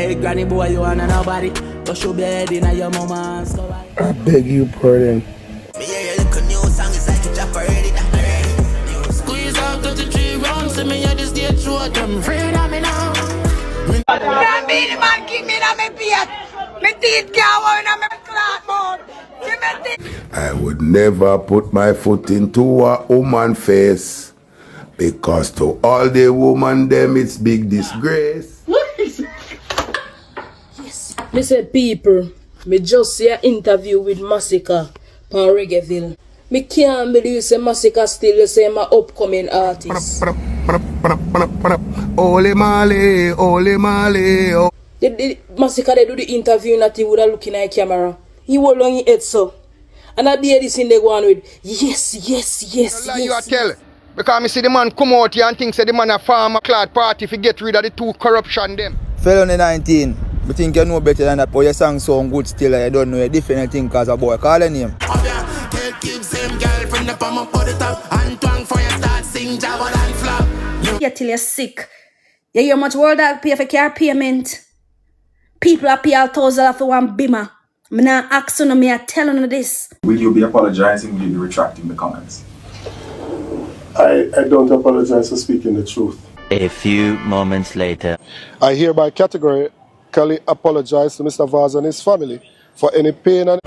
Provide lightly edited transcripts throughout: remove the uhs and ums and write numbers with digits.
Hey, granny boy, you wanna nobody. But should be head in your mama's. I beg you, pardon. Yeah, look a new song, it's like a drop already. Squeeze out 33 rounds, to me, I just get through it. I'm afraid of me now. That Beenie man kick me in my beard. My teeth can't hold in my cloth mouth. I would never put my foot into a woman's face, because to all the woman them it's big disgrace. Yes. Me say people, me just see an interview with Masicka on Reggaeville. Me can't believe say Masicka still the same upcoming artist. Ole Malie, ole Malie. Oh. Masicka they do the interview and he would have looking at the camera. He will long his head so. And I hear this in the one with yes. You are tell. Because I see the man come out here and think say the man a farmer clad party if you get rid of the two corruption them. Felony 19. I think you know better than that, but your song sound good still. I don't know a different thing because a boy call the name. Yeah, till you're sick. Yeah, how much world I pay for car payment? People are pay all $1,000 for one bimmer. I'm not asking them, I'm telling you this. Will you be apologizing? Will you be retracting the comments? I don't apologize for speaking the truth. A few moments later. I hereby categorically apologize to Mr. Vaz and his family for any pain and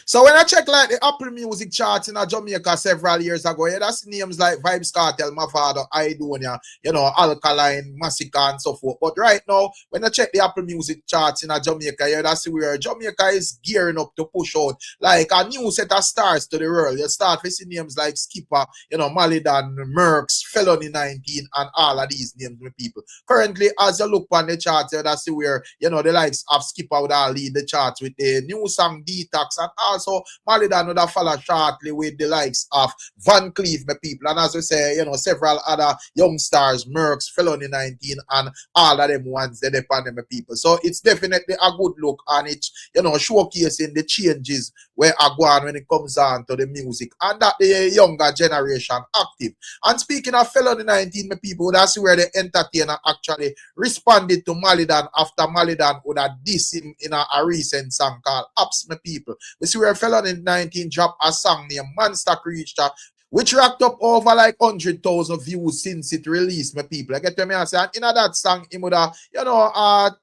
So when I check like the Apple Music charts in Jamaica several years ago, yeah, that's names like Vibes Cartel, My Father, Idonia, you know, Alkaline, Masicka and so forth. But right now, when I check the Apple Music charts in Jamaica, yeah, that's where Jamaica is gearing up to push out like a new set of stars to the world. You start to see names like Skipper, you know, Malie, Merks, Felony 19, and all of these names with people. Currently, as you look on the charts, yeah, that's where, you know, the likes of Skipper would all lead the charts with the new song Detox, and also Malie would follow shortly with the likes of Van Cleef, my people, and as we say, you know, several other young stars, Merks, Felony 19, and all of them ones that depend on my people. So it's definitely a good look, and it's, you know, showcasing the changes where I go on when it comes on to the music, and that the younger generation active. And speaking of Felony 19, my people, that's where the entertainer actually responded to Malie after Malie would have dissed him in a recent song called Ups, my people. We see where Felony 19 dropped a song named Monster Creature, which racked up over like 100,000 views since it released, my people. I get to me and say, and in that song, he would have, you know,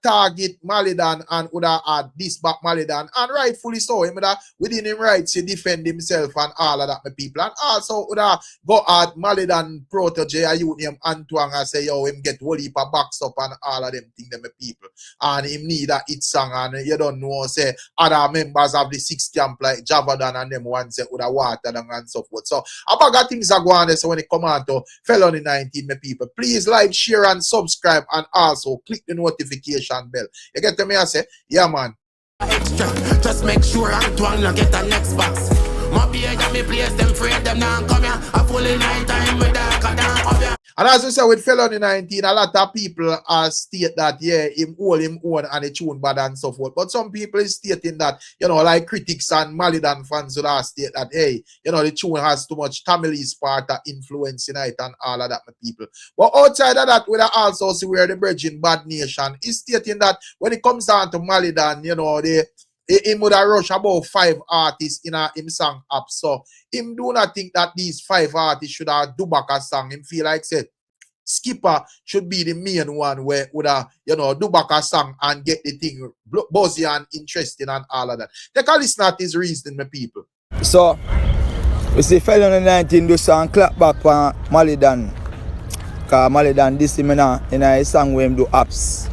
target Malie and would have this back Malie, and rightfully so. He would have, within him rights to defend himself and all of that, my people. And also would have go at Malie protege, a youth named Antoine, and say, yo, him get whole heap of backs up and all of them things, my people. And him need a hit song, and you don't know, say, other members of the six camp like Javadan and them ones that would have watered and so forth. So, about things are going on, so when it come on to Felony 19, my people, please like, share, and subscribe, and also click the notification bell. You get to me, I say, yeah, man. Extra, just make sure Antoine not get the next box. My beer got me place them afraid them now come here. A full night time with darker than up here. And as we say with Felony 19, a lot of people state that, yeah, him own and the tune bad and so forth. But some people is stating that, you know, like critics and Malie fans would have state that, hey, you know, the tune has too much Tamilese part of influence in it and all of that, my people. But outside of that, we also see where the Bridging Bad Nation is stating that when it comes down to Malie, you know, him would have rushed about 5 artists in him song up. So him do not think that these 5 artists should have do back a song. Him feel like said Skipper should be the main one where would have, you know, do back a song and get the thing buzzy and interesting and all of that. Take a listen at his reasoning, my people. So we see Felony 19 do song clap back on Malie because Malie this him in a song where him do apps.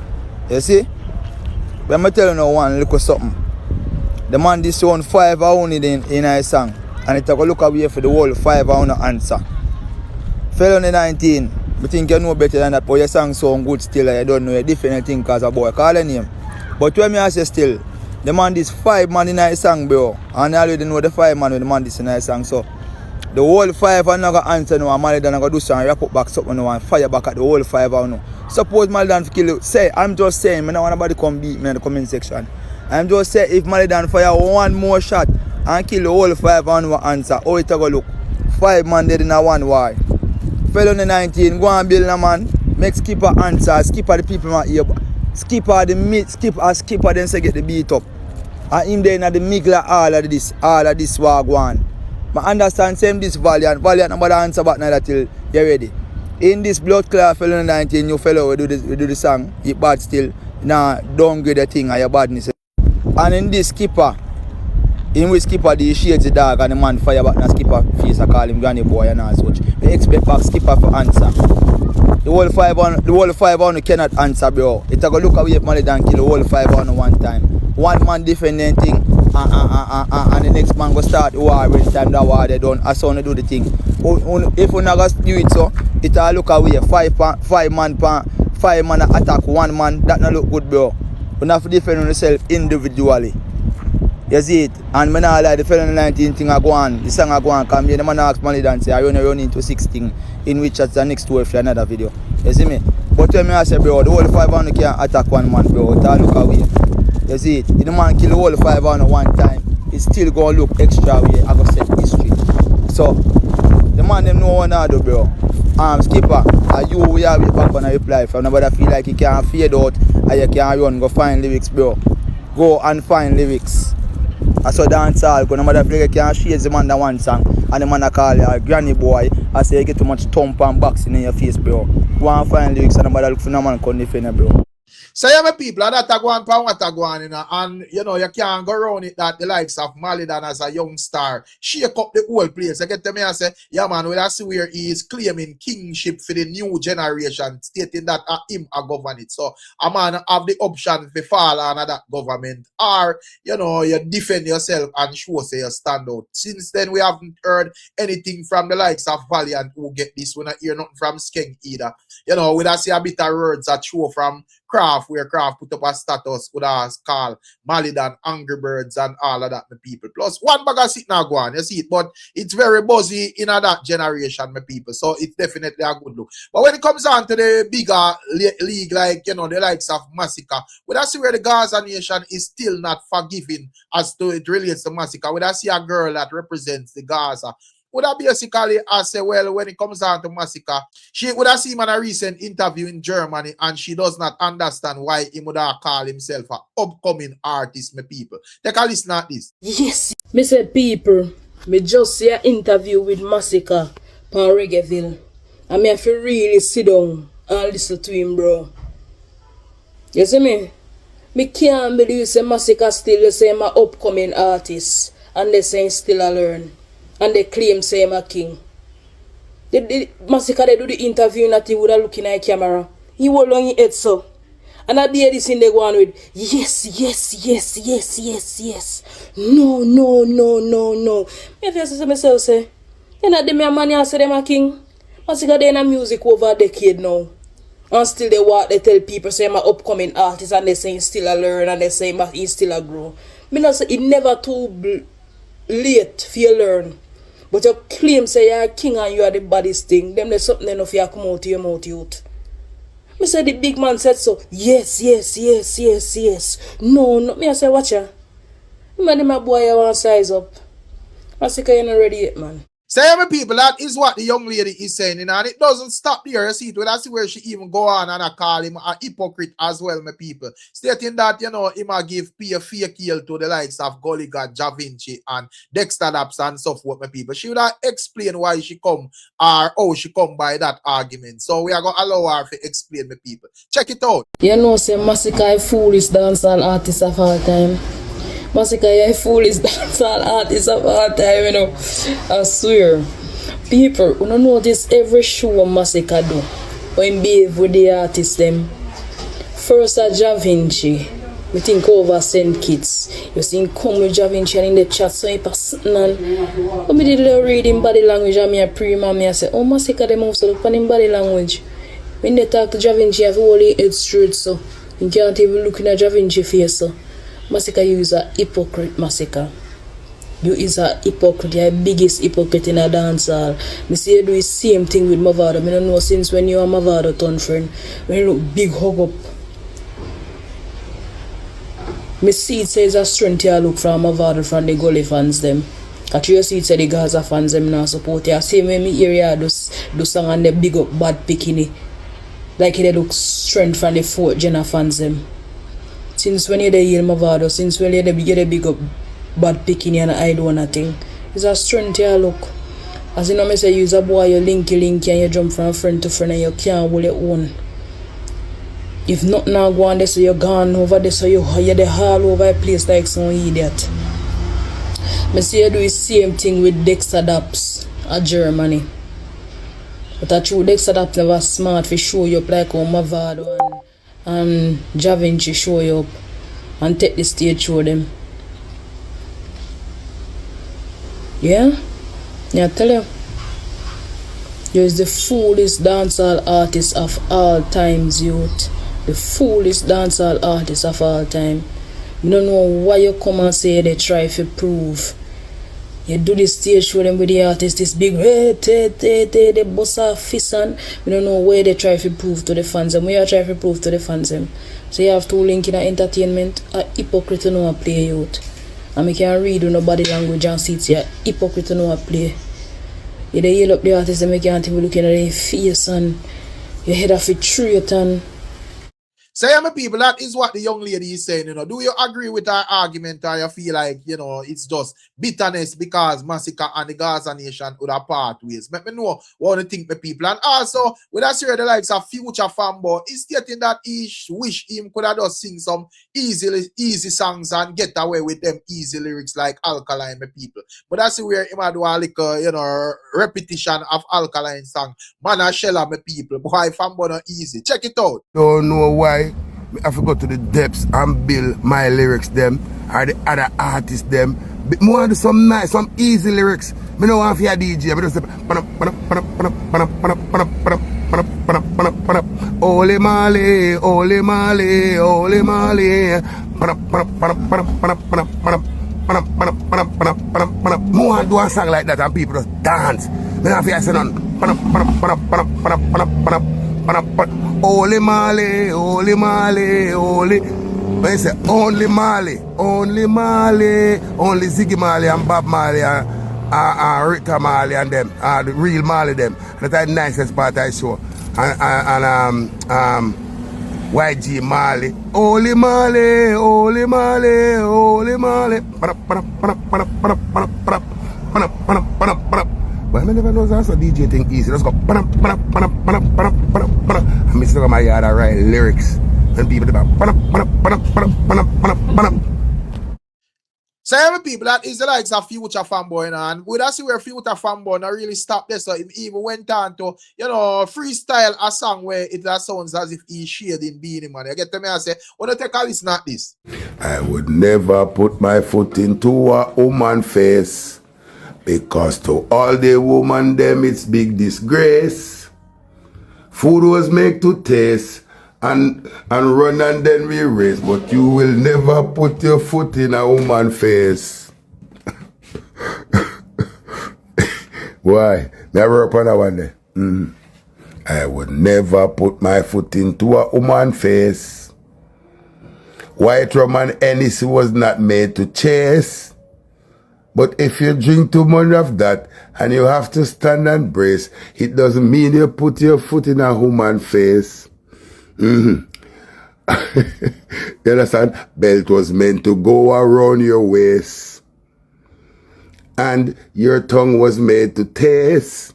You see? When I tell you now one look at something. The man this one 5 only in a song, and it take a look away for the whole 5 on answer. Felony 19, I think you know better than that, but your song sound good still. I don't know a different thing because a boy call the name. But when I say still, the man this 5 man in a song, bro, and I already know the 5 man with the man this in a song. So the whole 5 are not gonna answer now, and Malie gonna do something, wrap up back something now and fire back at the whole 5 now. Suppose Malie kill you. Say, I'm just saying, I don't want nobody come beat me in the comment section. I'm just saying if Malie fire one more shot and kill the whole 5 on one answer, how it go look? 5 man dead in a one war. Felony 19, go and build a man. Make skipper answer. Skipper the people not here. Skipper the meat. Skipper then say get the beat up. And him there in the middle of all of this war go on. I understand same this Valiant nobody answer back now till you're ready. In this blood clot Felony 19, you fellow we do the song, you bad still. Nah, downgrade the thing and your badness. And in this skipper, in which skipper the shades the dog and the man fire back na skipper face I call him granny boy and all such. We expect back skipper for answer. The whole 5 on cannot answer, bro. It a go look away if Malie kill the whole 5 on one time. One man defending thing and the next man go start the war when time that war they done. I saw do the thing. If we not go do it so, it a look away 5 man attack 1 man. That not look good, bro. We have to defend yourself individually. You see it? And when I like the Felony 19 thing I go on, the song I go on, come here, the man ask Malie say I run into 16 in which that's the next 12 for another video. You see me? But when me I say, bro, the whole 5 on can attack 1 man, bro. It all look away. You see it? If the man kill the whole 5 on one time, it still gonna look extra way. I go set history. So the man them know what I do, bro. Skipper, are you we are back on a reply from nobody feel like you can't fade out and you can't run, go find lyrics, bro. Go and find lyrics. I saw dance all, because nobody feel like you can't shade the man that one song and the man that call you a granny boy. I say you get too much thump and boxing in your face, bro. Go and find lyrics and nobody look for no man come defend you, bro. So yeah, my people, that a go on pa what a go on, you know, and you know, you can't go around it that the likes of Malie as a young star shake up the whole place. I get to me and say, yeah man, well I see where he is claiming kingship for the new generation, stating that him a govern it. So a man have the option to fall under that government, or you know, you defend yourself and show say you stand out. Since then we haven't heard anything from the likes of Valiant who get this. We not hear nothing from Skeng either. You know, we don't see a bit of words that show from Craft, where Craft put up a status with us called Malie Angry Birds and all of that, my people. Plus, one bag of sit now go on, you see it, but it's very buzzy in that generation, my people. So it's definitely a good look. But when it comes on to the bigger league, like, you know, the likes of Masicka, we don't see where the Gaza nation is still not forgiving as to it relates to Masicka. We don't see a girl that represents the Gaza. Would have basically I say, well, when it comes down to Masicka, she would have seen in a recent interview in Germany and she does not understand why he would have called himself an upcoming artist, my people. Take a listen at this. Yes, me say people, me just see an interview with Masicka on Reggaeville. And me have to really sit down and listen to him, bro. You see me? Me can't believe say Masicka still the same upcoming artist and they say still a learn. And they claim say I'm a king. Masicka they do the interview and he would have looking at the camera. He was long in head so. And I hear this in they go on with yes. No. Me feel say myself say, you know them a man and say them a king. Masicka they in a music over a decade now. And still they tell people say I'm an upcoming artist and they say he's still a learn and they say he's still a grow. Me not say it never too late for you learn. But you claim say you're a king and you are the baddest thing. Them there's something enough you come out to your mouth youth. Me say the big man said so. Yes. No. Me I say watch ya. Me my boy you want size up. Masicka you not ready yet, man. Say, my people, that is what the young lady is saying, you know, and it doesn't stop there. You see it, that's where she even go on and I call him a hypocrite as well, my people. Stating that, you know, he might give a fake heel to the likes of Gully God, Ja Vinci, and Dexter Laps and so forth, my people. She would have explained why she come or how she come by that argument. So we are going to allow her to explain, my people. Check it out. You know, say Masicka is foolish dancehall artist of all time. Masicka, you fool is dancehall artist of all time, you know. I swear. People, you don't notice every show Masicka do. When behave with the artists them. First a Ja Vinci. We think over St. Kitts. You see him come with Ja Vinci and in the chat so he pass something on. When me did a read in body language and me a pre-man me I say, oh Masicka they move so look on in body language. When they talk to Ja Vinci have all the head straight so. You can't even look in a Ja Vinci face so. Masicka, you is a hypocrite, Masicka. You is a hypocrite, you're the biggest hypocrite in a dancehall. Me see you do the same thing with Mavado. I don't know since when you are Mavado turn friend. When you look big hug up. Me see it says a strength you look from Mavado from the Gully fans them. At you see it say the Gaza fans them now support you. Same way me area do song and they big up bad Bikini. Like they look strength from the fourth gen fans them. Since when you dey heal Mavado, since when you dey big up bad Bikini and I do nothing. It's a strength here look. As you know me say use a boy you linky and you jump from friend to friend and you can't hold your own. If not now go on there so you're gone over there so you're the all over the place like some idiot. I see you do the same thing with Dexter Daps at Germany. But I true Dexter Daps never smart for show you up like how Mavado and Javinci show you up and take the stage show them. Yeah? Yeah, I tell you. You is the foolish dancehall artist of all times, youth. The foolish dancehall artist of all time. You don't know why you come and say they try to prove. You do the stage show them with the artist, this big they bust off fist and we don't know where they try to prove to the fans and we are trying to prove to the fans them. So you have to link in entertainment, a hypocrite no a play youth. And we can't read with no body language and see it's a hypocrite no a play. You dey yell up the artist and we can't even look in their face and your head off it straight and So, yeah, my people, that is what the young lady is saying, you know. Do you agree with her argument or you feel like, you know, it's just bitterness because Masicka and the Gaza Nation would have part ways? Let me know what you think, my people. And also, with us here, the likes of Future Fanboy, he's stating that he wish him could have just sing some easy songs and get away with them easy lyrics like Alkaline, my people. But that's where he might do a little, you know, repetition of Alkaline song. Man, I shell my people. Boy, Fanboy not easy. Check it out. Don't know why. I have to go to the depths and build my lyrics them or the other artists them. But more do some nice, some easy lyrics. I don't want to be a DJ. I just say Ole Malie, Ole Malie, Ole Malie. More do a song like that and people just dance. I don't have to say none. Ole Malie, Ole Malie, Ole. When you say only Malie, only Malie, only Ziggy Malie and Bob Malie and Rita Malie and them, the real Malie them. That's the nicest part I saw. And YG Malie, Ole Malie, Ole Malie, Ole Malie. But I never know that's a DJ thing easy. Let's go. I'm missing my yard and write lyrics. And people do that. So every people that is the likes of Future Fanboy and we don't see where Future Fanboy not really stopped there. So he even went on to, you know, freestyle a song where it sounds as if he's shading Beenie Man. You get to me and say, wanna take a listen at this? I would never put my foot into a woman face. Because to all the woman them it's big disgrace. Food was made to taste and run and then we race. But you will never put your foot in a woman face. Why? Never up on that one there. I would never put my foot into a woman face. White rum and Hennessy was not made to chase. But if you drink too much of that and you have to stand and brace, it doesn't mean you put your foot in a woman face. You understand? Belt was meant to go around your waist. And your tongue was made to taste.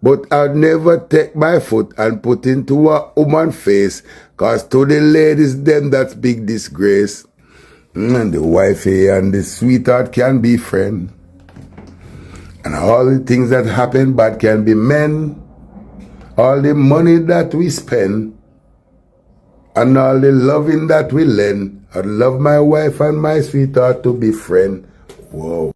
But I'd never take my foot and put into a woman face. Cause to the ladies, them that's big disgrace. And the wifey and the sweetheart can be friend. And all the things that happen bad can be men. All the money that we spend. And all the loving that we lend. I'd love my wife and my sweetheart to be friend. Whoa.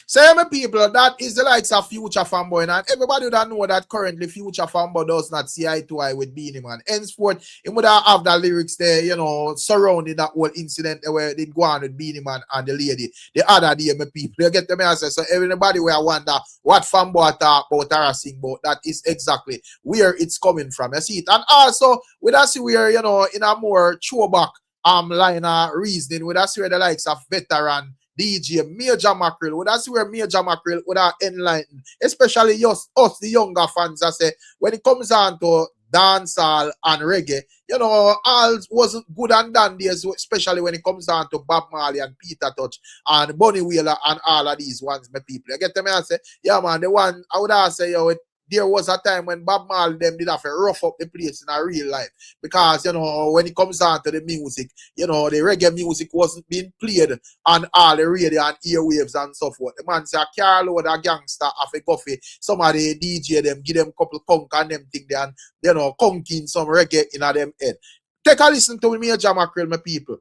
So, my people, that is the likes of Future Fanboy, and everybody that know that currently Future Fanboy does not see eye to eye with Beenie Man. Henceforth, he would have the lyrics there, you know, surrounding that whole incident where they go on with Beenie Man and the lady. The other day, my people, you get the message. So, everybody will wonder what Fanboy talk about harassing about. That is exactly where it's coming from. You see it? And also, with us, we're, you know, in a more throwback line of reasoning, with us, where the likes of veteran DJ Major Mackerel. Would I see where Major Mackerel would have enlightened, especially us, the younger fans, I say, when it comes on to dancehall and reggae, you know, all wasn't good and done days, especially when it comes down to Bob Marley and Peter Touch and Bunny Wheeler and all of these ones, my people. You get them? I say, yeah, man, the one I would have say, yo, there was a time when Bob Marley them did have to rough up the place in a real life because, you know, when it comes down to the music, you know, the reggae music wasn't being played on all the radio and airwaves and so forth. The man say, a car load a gangster have a coffee, somebody DJ them, give them a couple conk and them thing there and, you know, conking some reggae in a them head. Take a listen to me, Major Mackerel, my people.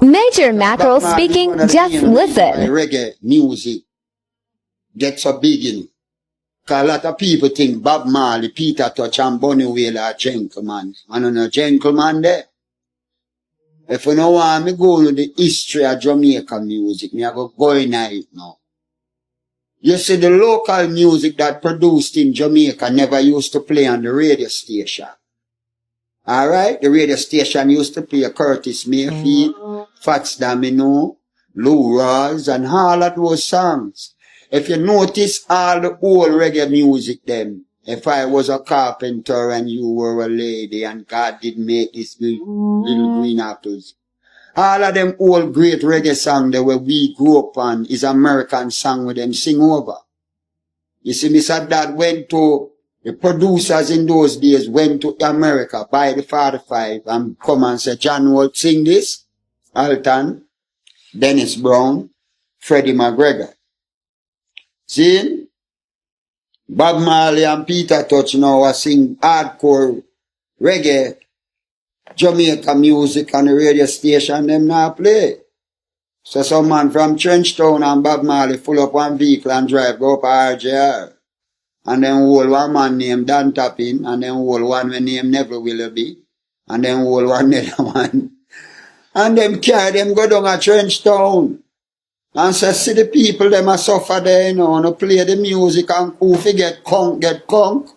Major Mackerel speaking, just listen. Reggae music gets a big in. Because a lot of people think Bob Marley, Peter Touch, and Bunny Wheeler are gentlemen. I don't know, gentleman there. If you know want me go to the history of Jamaican music, me I go in it now. You see, the local music that produced in Jamaica never used to play on the radio station. Alright? The radio station used to play Curtis Mayfield, Fats Domino, Lou Rawls, and all of those songs. If you notice all the old reggae music then, if I was a carpenter and you were a lady and God did make these little green apples, all of them old great reggae songs that where we grew up on is American song with them sing over. You see, Mr. Dad went to, the producers in those days went to America, buy the 45 and come and say, John Walt sing this, Alton, Dennis Brown, Freddie McGregor. See? Bob Marley and Peter Touch now are sing hardcore reggae, Jamaica music on the radio station, them now play. So some man from Trenchtown and Bob Marley full up one vehicle and drive go up to RJR. And then hold one man named Dan Tappin, and then hold one named Neville Willoughby, and then hold one other one. And them carry them go down a Trenchtown. And say, see the people, them a suffer there, you know, no play the music, and who forget conk, get conk.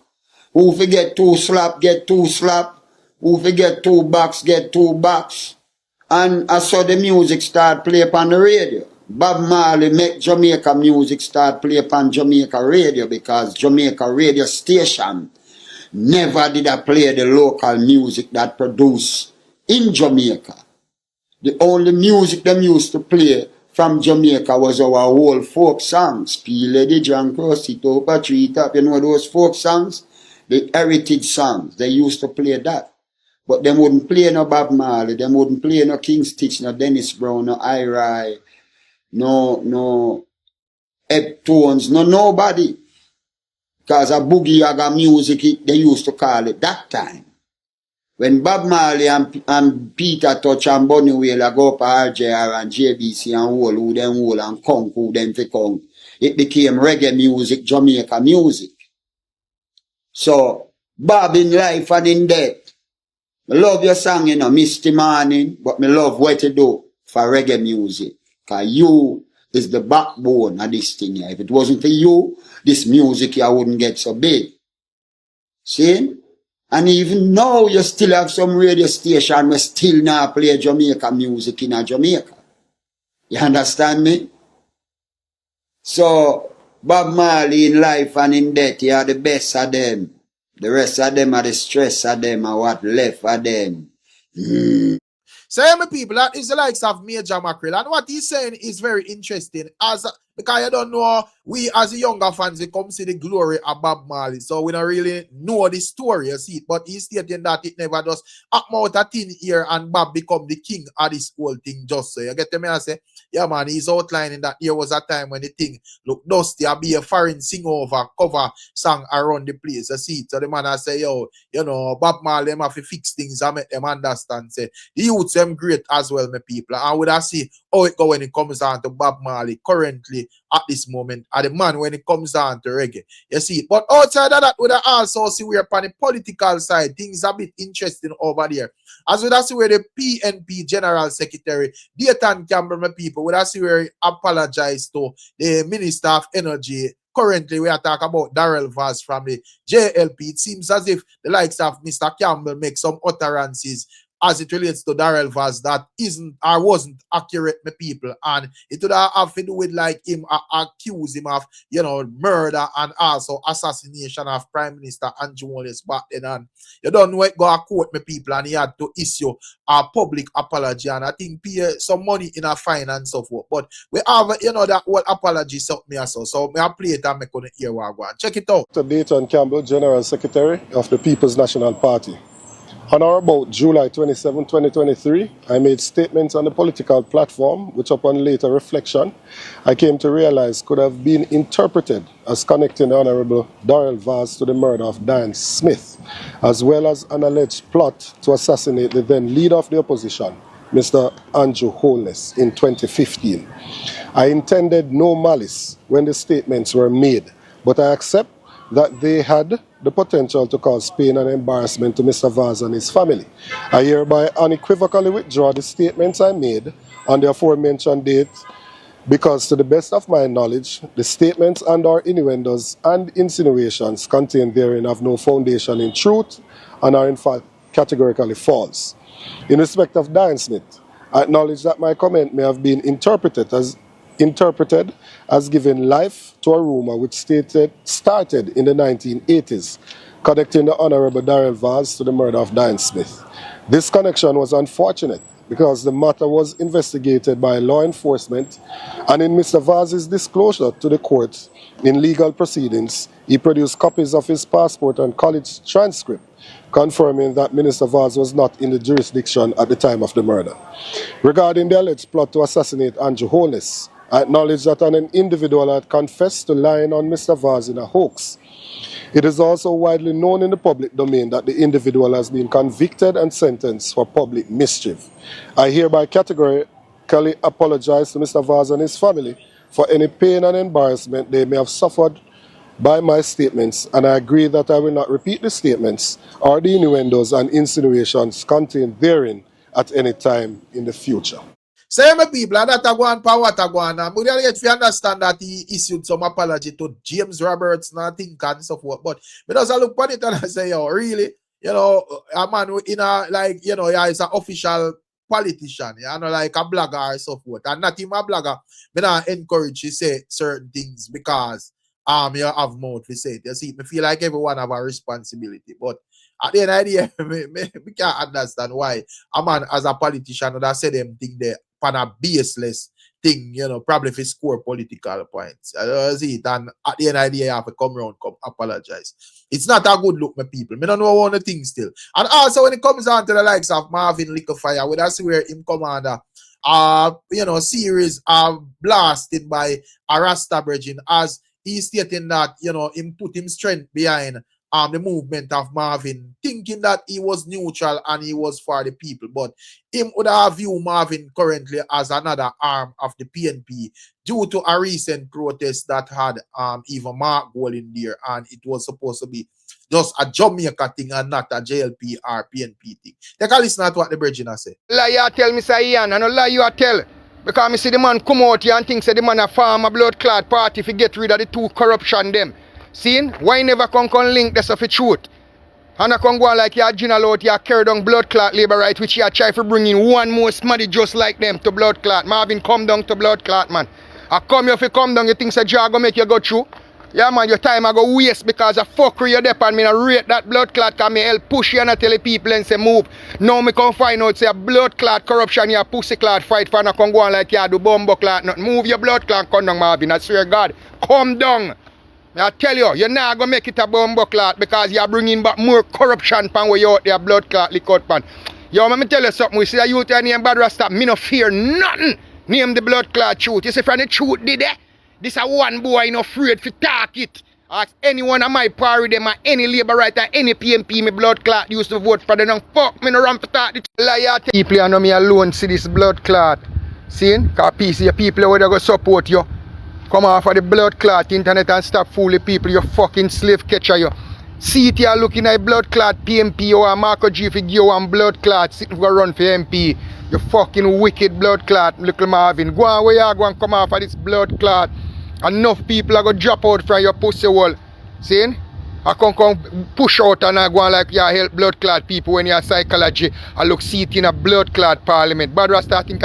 Who forget 2 slap, get 2 slap. Who forget 2 box, get 2 box. And I saw the music start play upon the radio. Bob Marley make Jamaica music start play upon Jamaica radio because Jamaica radio station never did I play the local music that produced in Jamaica. The only music them used to play from Jamaica was our old folk songs. P. Lady John Crossito, Patrita, you know those folk songs? The heritage songs, they used to play that. But them wouldn't play no Bob Marley, them wouldn't play no King Stitch, no Dennis Brown, no Irai, no Ebb Tones, no nobody. Because a boogie yaga music, they used to call it that time. When Bob Marley and Peter Touch and Bunny Wheeler go up to RJR and JBC and who and conk who them fi conk, it became reggae music, Jamaica music. So, Bob in life and in death, I love your song, you know, Misty Morning, but me love what you do for reggae music. Because you is the backbone of this thing here. If it wasn't for you, this music here wouldn't get so big. See? And even now, you still have some radio station where still now play Jamaica music in Jamaica. You understand me? So, Bob Marley in life and in death, you are the best of them. The rest of them are the stress of them and what left of them. So, my people, that is the likes of Major Mackerel. And what he's saying is very interesting. Because you don't know, we as the younger fans, we come see the glory of Bob Marley. So we don't really know the story, you see. But he's stating that it never does up out a thin ear and Bob become the king of this whole thing just so. You get me? I say, yeah, man, he's outlining that there was a time when the thing look dusty and be a foreign sing-over, cover song around the place. You see. So the man I say, yo, you know, Bob Marley them have to fix things and make them understand. Say, the youths them great as well, my people. And would I see how it go when it comes down to Bob Marley currently at this moment, are the man when it comes down to reggae. You see, but outside of that, we also see we're upon the political side, things a bit interesting over there. As we see where the PNP General Secretary, Dayton Campbell, my people, we see where he apologized to the Minister of Energy. Currently, we are talking about Darrell Vaz from the JLP. It seems as if the likes of Mr. Campbell make some utterances as it relates to Darrell Vaz that isn't or wasn't accurate, my people. And it would have to do with like him accuse him of, you know, murder and also assassination of Prime Minister Andrew Wallace back then. And you don't know it go a court, my people, and he had to issue a public apology and I think pay some money in a fine and so forth. But we have, you know, that whole apology something also. So I play it and make on hear what I want. Check it out. Dayton Campbell, General Secretary of the People's National Party. On or about July 27, 2023, I made statements on the political platform, which upon later reflection, I came to realize could have been interpreted as connecting the Honorable Darrell Vaz to the murder of Diane Smith, as well as an alleged plot to assassinate the then leader of the opposition, Mr. Andrew Holness, in 2015. I intended no malice when the statements were made, but I accept that they had the potential to cause pain and embarrassment to Mr. Vaz and his family. I hereby unequivocally withdraw the statements I made on the aforementioned date because to the best of my knowledge, the statements and/or innuendos and insinuations contained therein have no foundation in truth and are in fact categorically false. In respect of Diane Smith, I acknowledge that my comment may have been interpreted as giving life to a rumor which started in the 1980s, connecting the Honorable Darrell Vaz to the murder of Diane Smith. This connection was unfortunate because the matter was investigated by law enforcement, and in Mr. Vaz's disclosure to the court in legal proceedings, he produced copies of his passport and college transcript, confirming that Minister Vaz was not in the jurisdiction at the time of the murder. Regarding the alleged plot to assassinate Andrew Holness, I acknowledge that an individual had confessed to lying on Mr. Vaz in a hoax. It is also widely known in the public domain that the individual has been convicted and sentenced for public mischief. I hereby categorically apologize to Mr. Vaz and his family for any pain and embarrassment they may have suffered by my statements, and I agree that I will not repeat the statements or the innuendos and insinuations contained therein at any time in the future. Say my people, and that one power what one. But you get to understand that he issued some apology to James Roberts and I think and so forth. But because I look at it and I say, yo, really, you know, a man in a like, you know, yeah, he's an official politician, you know, like a blogger or so forth. And not even a blogger, but I encourage you to say certain things because you have mouth to say it. You see, me feel like everyone have a responsibility. But at the end of the day, we can't understand why a man as a politician would have said them thing there on a baseless thing, you know, probably if he score political points. You see it, and at the end of the day, you have to come around, come apologize. It's not a good look, my people. Me don't know one of the things still. And also when it comes on to the likes of Marvin Liquefire, where that's where him commander you know, series blasted by a Rasta Bridging as he's stating that, you know, him put him strength behind the movement of Marvin, thinking that he was neutral and he was for the people. But him would have viewed Marvin currently as another arm of the PNP due to a recent protest that had even Mark Gold in there, and it was supposed to be just a Jamaica thing and not a JLP or PNP thing. Take a listen to what the Virgin has said. Lie you tell me, say Ian, and no lie you tell. Because I see the man come out here and think say the man a farm a blood clot party if he get rid of the two corruption them. See? Why never come link this of the truth? And I can go on like you general out here carry down blood clot labor right, which you try to bring in one more smarty just like them to blood clot. Marvin, come down to blood clot, man. I come here if you come down, you think say Jah go make you go through? Yeah, man, your time I go waste because of fuckery you dep and me not rate that blood clot can me help push you and I tell the people and say move. Now me come find out say a blood clot corruption, you pussy clot fight for and I can go on like you do bumbo clot nothing. Move your blood clot come down, Marvin, I swear God. Come down. I tell you, you're not going to make it a bumbo clot because you're bringing back more corruption pan where you out there blood clot lick out pan. Yo, let me tell you something. We see a youth here named Bad Rasta, me no fear nothing. Name the blood clot truth. You see from the truth did it? This a one boy no afraid to talk it. Ask anyone of my party them or any labor writer, any PMP me blood clot used to vote for them. No, fuck me no run for talk it. Liar. People know me alone see this blood clot. See? Because piece of your people where they go support you. Come off of the blood clot internet and stop fooling people, you fucking slave catcher you. See it here looking at blood clot PMP or Marco G for you and blood clot sitting for run for MP. You fucking wicked blood clot, little Marvin. Go on where you go and come off of this blood clot. Enough people are going to drop out from your pussy hole. See? I come push out and I go on like you help blood clot people when you're psychology. I look see it in a blood clot parliament. Bad Rasta think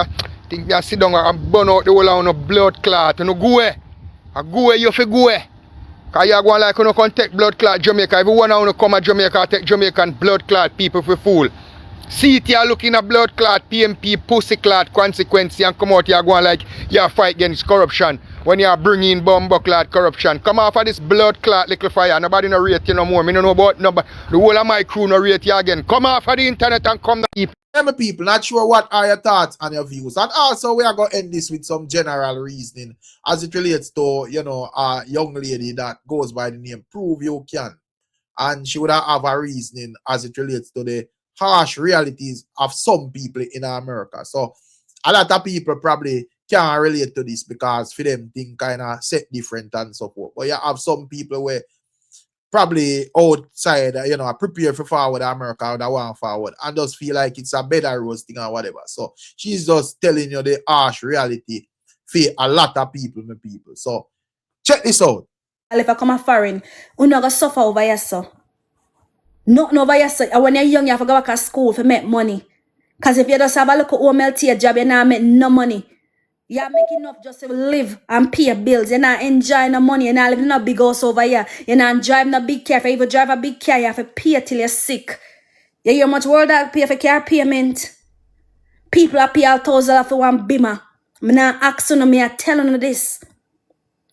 you sit down and burn out the whole of no blood clot. You know, go away. I go away, you fi go away. Cause you go on like you can take blood clot Jamaica. If you want to come to Jamaica, take Jamaican blood clot people for fool. See it, you're looking at blood clot, PMP, pussy clot, consequence, and come out here going like you fight against corruption. When you are bringing bumbo clot corruption. Come off of this blood clot little fire. Nobody no rate you no more. Me no know about nobody. The whole of my crew no rate you again. Come off of the internet and come to people. Not sure what are your thoughts and your views. And also we are going to end this with some general reasoning as it relates to, you know, a young lady that goes by the name Prove You Can. And she would have a reasoning as it relates to the harsh realities of some people in America. So a lot of people probably can't relate to this because for them things kind of set different and so forth. But you have some people where probably outside, you know, prepare for forward America or that want forward and just feel like it's a better roasting or whatever. So she's just telling you the harsh reality for a lot of people, my people. So check this out. If I come a foreign, you not gonna suffer over yourself. Nothing over yourself. And when you're young, you have to go back to school to make money. Because if you just have a look at OMLT job, you're not making no money. You're making enough just to live and pay bills. You're not enjoying the money. You're not living in a big house over here. You're not driving a big car. If you even drive a big car, you have to pay till you're sick. You hear how much world that pay for car payment? People are pay all $1,000 for one Beamer. I'm not asking them, I'm telling you this.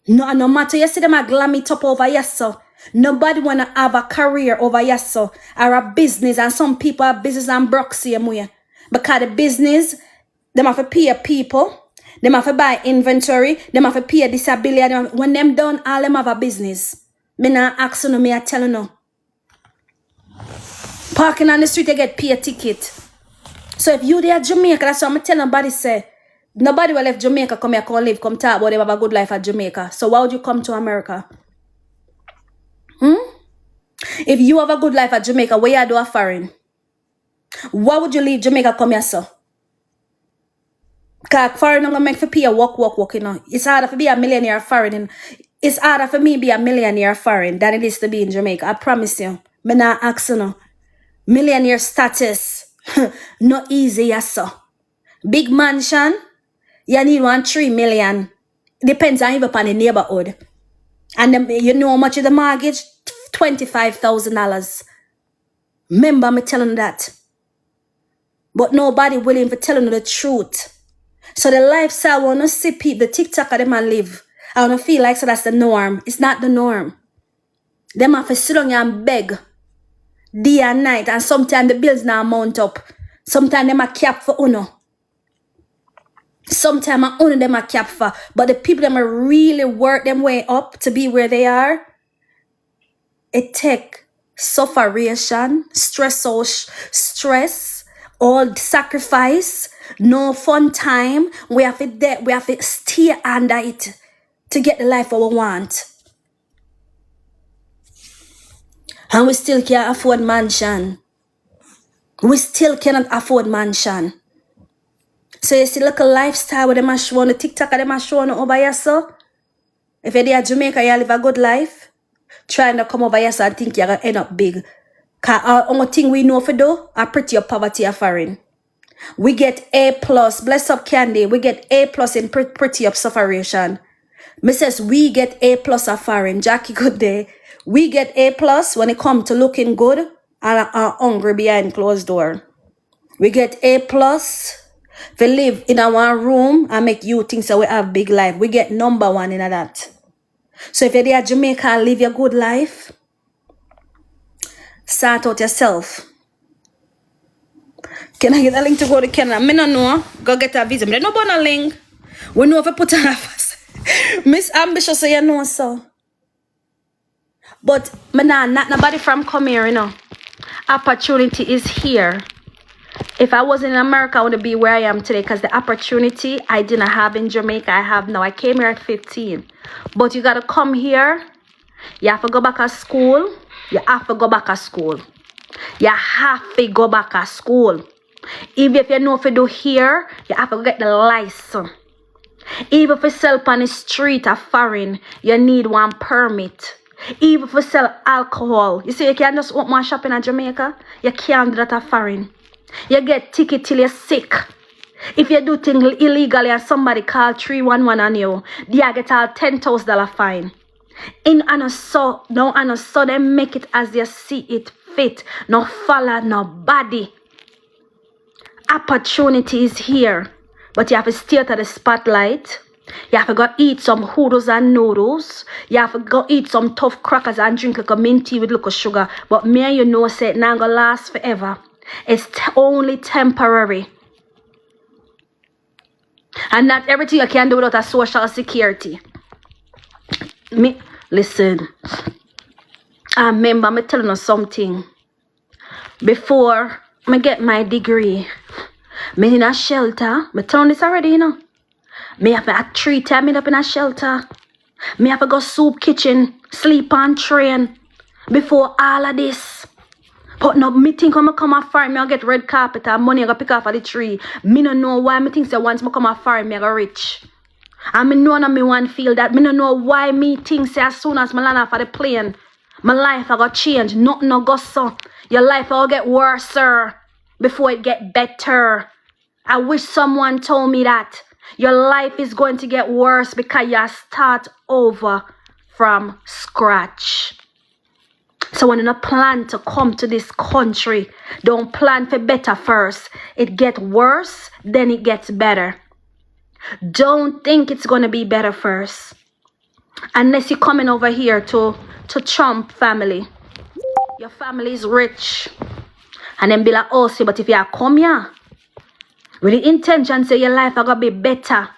No matter you see them a glam it up over here, so nobody wanna have a career over here, so or a business, and some people have business and broke same way. Because the business, them have to pay people, them have to buy inventory, them have to pay disability. When them done, all them have a business. Me not asking them, me I telling you. Parking on the street, you get pay a ticket. So if you there at Jamaica, that's what I'm telling nobody say. Nobody will leave Jamaica come here, come live, come talk about them have a good life at Jamaica. So why would you come to America? If you have a good life at Jamaica, where you do a foreign? Why would you leave Jamaica come here, sir? Because foreign don't make for pay walk, you know. It's harder for be a millionaire foreign. It's harder for me be a millionaire foreign than it is to be in Jamaica. I promise you. Me not asking you. Millionaire status. Not easy, yes, sir. Big mansion. You need 3 million. Depends on even upon the neighborhood. And then, you know how much is the mortgage? $25,000. Remember me telling you that. But nobody willing for telling you the truth. So the lifestyle I wanna see people, the TikTok of them and live. I wanna feel like so that's the norm. It's not the norm. Them have to sit down and beg day and night, and sometimes the bills now mount up. Sometimes them a cap for uno. Sometimes I own them a cap for, but the people that really work them way up to be where they are, it take sufferation, stress, all sacrifice, no fun time. We have to stay under it to get the life we want. And we still can't afford mansion. We still cannot afford mansion. So you see, look a lifestyle where they must show on the TikTok, they must show on over here, so. If you're there at Jamaica, you live a good life. Trying to come over here so I think you're going to end up big. Because our only thing we know for do, are pretty your poverty are foreign. We get A+, bless up Candy, we get A+ in pretty up sufferation. Me says we get A+ of foreign. Jackie, good day. We get A+ when it comes to looking good and are hungry behind closed door. We get A+. We live in our room and make you think so we have big life. We get number 1 in that. So if you're there at Jamaica and live your good life, start out yourself. Can I get a link to go to Canada? Me no know. Go get a visa. Me no want a link. We know if I put on a fast. Miss Ambitious, so you know so. But me not nobody from come here, you know. Opportunity is here. If I was in America, I would be where I am today because the opportunity I didn't have in Jamaica, I have now. I came here at 15. But you got to come here. You have to go back to school. You have to go back to school. You have to go back to school. Even if you know if you do here, you have to get the license. Even if you sell on the street or foreign, you need one permit. Even if we sell alcohol. You see, you can't just open a shop in Jamaica. You can't do that at foreign. You get ticket till you're sick. If you do things illegally and somebody call 311 on you, you get a $10,000 fine. And so they make it as they see it fit. No follow nobody. Opportunity is here. But you have to stay to the spotlight. You have to go eat some hoodles and noodles. You have to go eat some tough crackers and drink like a mint tea with little sugar. But me and you know say it not gonna last forever. It's only temporary. And not everything you can do without a social security. Listen. I remember me telling you something. Before I get my degree, me in a shelter. Me tell you this already, you know. Me have to 3 times up in a shelter. Me have to go soup kitchen, sleep on train. Before all of this. But no, me think when I come a farm, me I get red carpet and money I go pick off of the tree. Me no know why me think say once I come a farm, me I go rich. And me know me want feel that. Me no know why me think say as soon as me land off of the plane, my life I go change. Nothing no go so. Your life will get worse, sir, before it get better. I wish someone told me that. Your life is going to get worse because you start over from scratch. So when you plan to come to this country, don't plan for better first. It gets worse, then it gets better. Don't think it's going to be better first. Unless you're coming over here to Trump family. Your family is rich. And then be like, oh, see, but if you come here, with the intention say your life is going to be better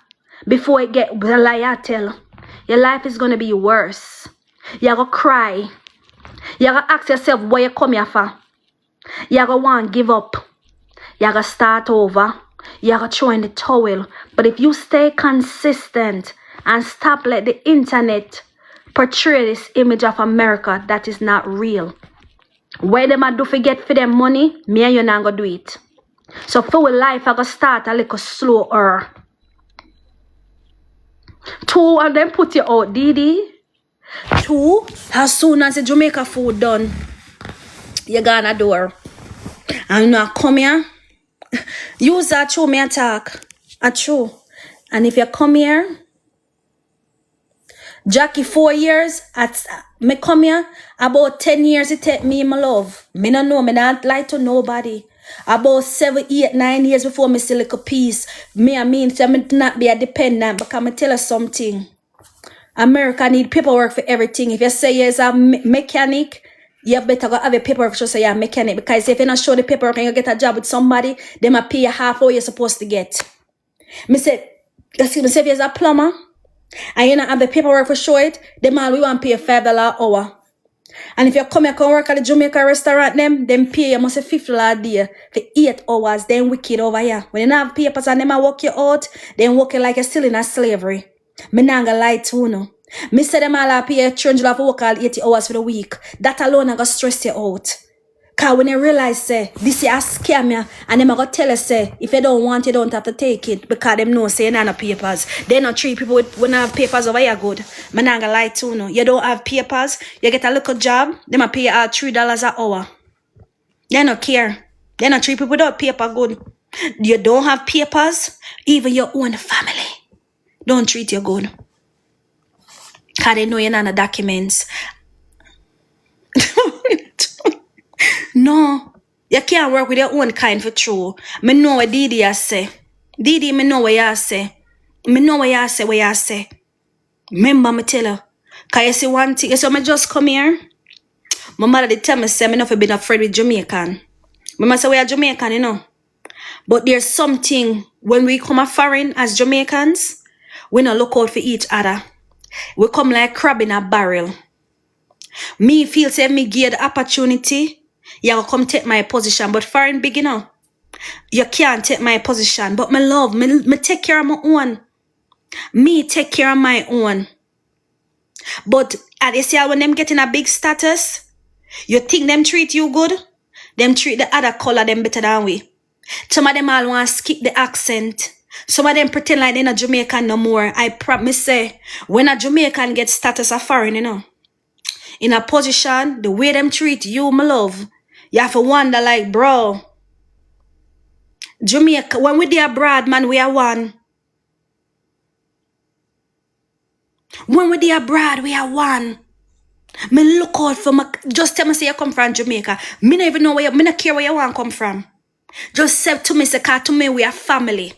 before it get the lie I tell. Your life is going to be worse. You're going to cry. You're going to ask yourself why you come here for. You're going to want to give up. You're going to start over. You're going to throw in the towel. But if you stay consistent and stop let the internet portray this image of America that is not real. Where them a do forget for them money, me and you not going to do it. So for life, I go start a little slower. 2 of them put you out, Didi. 2, as soon as the Jamaica food done, you gonna door. And now come here. Use that true me attack. A true. And if you come here, Jackie 4 years, me come here, about 10 years it take me, my love. Me no know, me not lie to nobody. About 7, 8, 9 years before me still like a piece. I mean, so me not be a dependent, because me tell you something. America need paperwork for everything. If you say you're a mechanic, you better go have a paperwork to say you're a mechanic. Because if you not show the paperwork and you get a job with somebody, they might pay you half what you're supposed to get. Me say if you're a plumber and you not have the paperwork for show it, they might we want to pay you $5 an hour. And if you come here and work at the Jamaica restaurant, them pay you must $50 a day for 8 hours. Then wicked over here. When you don't have papers and them a work you out, then work you like you're still in a slavery. Me not gonna lie to you, no. Me say them all pay you $300 for work all 80 hours for the week. That alone I gonna stress you out. Cause when you realize say this is a scam ya, and them I gonna tell you say if you don't want you don't have to take it because them know say you don't have papers. They not treat people with when have papers over here good. Me not gonna lie to you, no. You don't have papers, you get a little job, them a pay you all $3 an hour. They don't care. They not treat people without paper good. You don't have papers, even your own family don't treat you good. Cause they know you're not on the documents. No, you can't work with your own kind for true. Me know what Didi has say. Didi, me know what you say. Me know what you say, what you say. Remember me tell you. Cause you see one thing, so me just come here. My mother did tell me say me not be afraid with Jamaican. Mama say we are Jamaican, you know. But there's something when we come a foreign as Jamaicans, we not look out for each other. We come like crab in a barrel. Me feel say me give the opportunity, you will come take my position. But foreign big, you know, you can't take my position. But my love, me take care of my own. Me take care of my own. But at this year when them getting a big status, you think them treat you good? Them treat the other color them better than we. Some of them all want to skip the accent. Some of them pretend like they're not Jamaican no more. I promise say, when a Jamaican gets status of foreign, you know, in a position, the way them treat you, my love, you have to wonder like, bro, Jamaica, when we there abroad, man, we are one. When we there abroad, we are one. Me look out for my, just tell me say you come from Jamaica. Me not even know where you, me not care where you want come from. Just say to me, say, cause to me, we are family.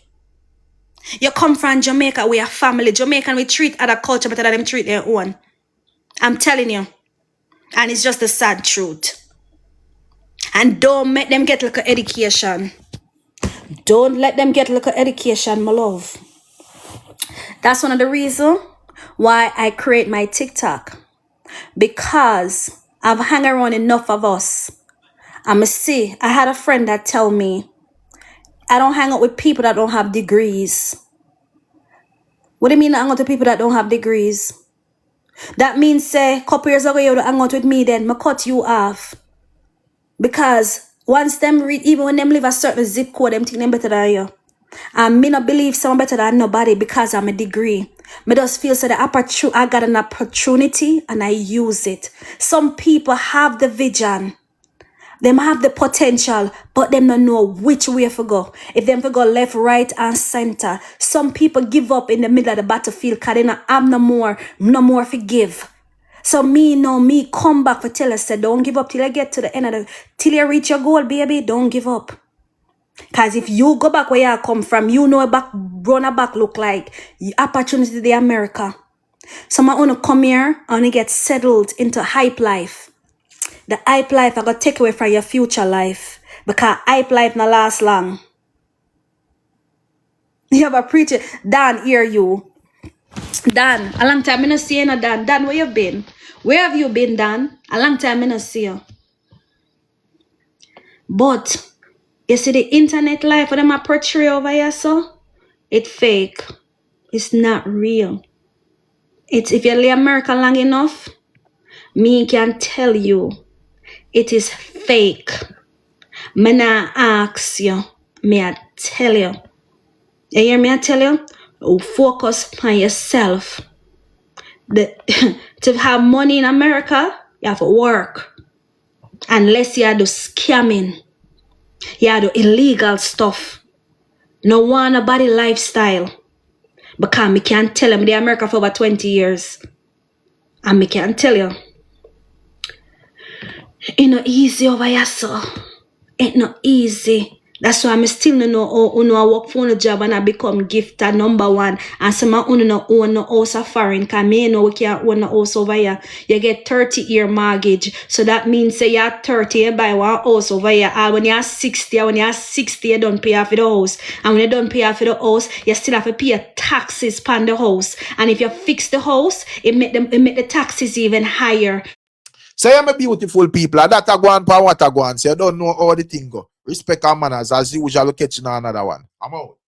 You come from Jamaica, we are family. Jamaican, we treat other culture better than them treat their own. I'm telling you. And it's just the sad truth. And don't make them get like an education. Don't let them get like an education, my love. That's one of the reasons why I create my TikTok. Because I've hung around enough of us. I had a friend that tell me, I don't hang out with people that don't have degrees. What do you mean I hang out with people that don't have degrees? That means, say, a couple years ago, you don't hang out with me, then I cut you off. Because once them read, even when them live a certain zip code, them think them better than you. And me not believe someone better than nobody because I'm a degree. Me just feel so that I got an opportunity and I use it. Some people have the vision. Them have the potential, but them don't know which way to go. If them to go left, right, and center. Some people give up in the middle of the battlefield because they not have no more to give. So me come back for tell us, say, don't give up till I get to the end of the, till you reach your goal, baby, don't give up. Because if you go back where you come from, you know what runner back look like. Opportunity to the America. So I want to come here, I want to get settled into hype life. The hype life I got to take away from your future life. Because hype life not last long. You have a preacher. Dan, hear you. Dan, a long time I not see you, no, Dan. Dan, where you been? Where have you been, Dan? A long time I not see you. But, you see the internet life that I portray over here, so? It's fake. It's not real. It's, if you live in America long enough, me can tell you, it is fake. Me not ask you, me I tell you. You hear me I tell you? Focus on yourself. To have money in America, you have to work. Unless you do scamming, you do illegal stuff. No one a body lifestyle. Because me can't tell them they're America for over 20 years. And me can't tell you. It's not easy over here, so. It's not easy. That's why I still don't know how I work for a job and I become gifter #1. And some of you don't own no house of foreign. Because me know we can't own a house over here. You get 30-year mortgage. So that means say you're 30, you buy one house over here. And when you're 60, you don't pay off for the house. And when you don't pay off for the house, you still have to pay taxes on the house. And if you fix the house, it make the taxes even higher. So I'm a beautiful people. And that I go on for what I go on. So you don't know how the thing go. Respect our manners as usual. We'll catch you on another one. I'm out.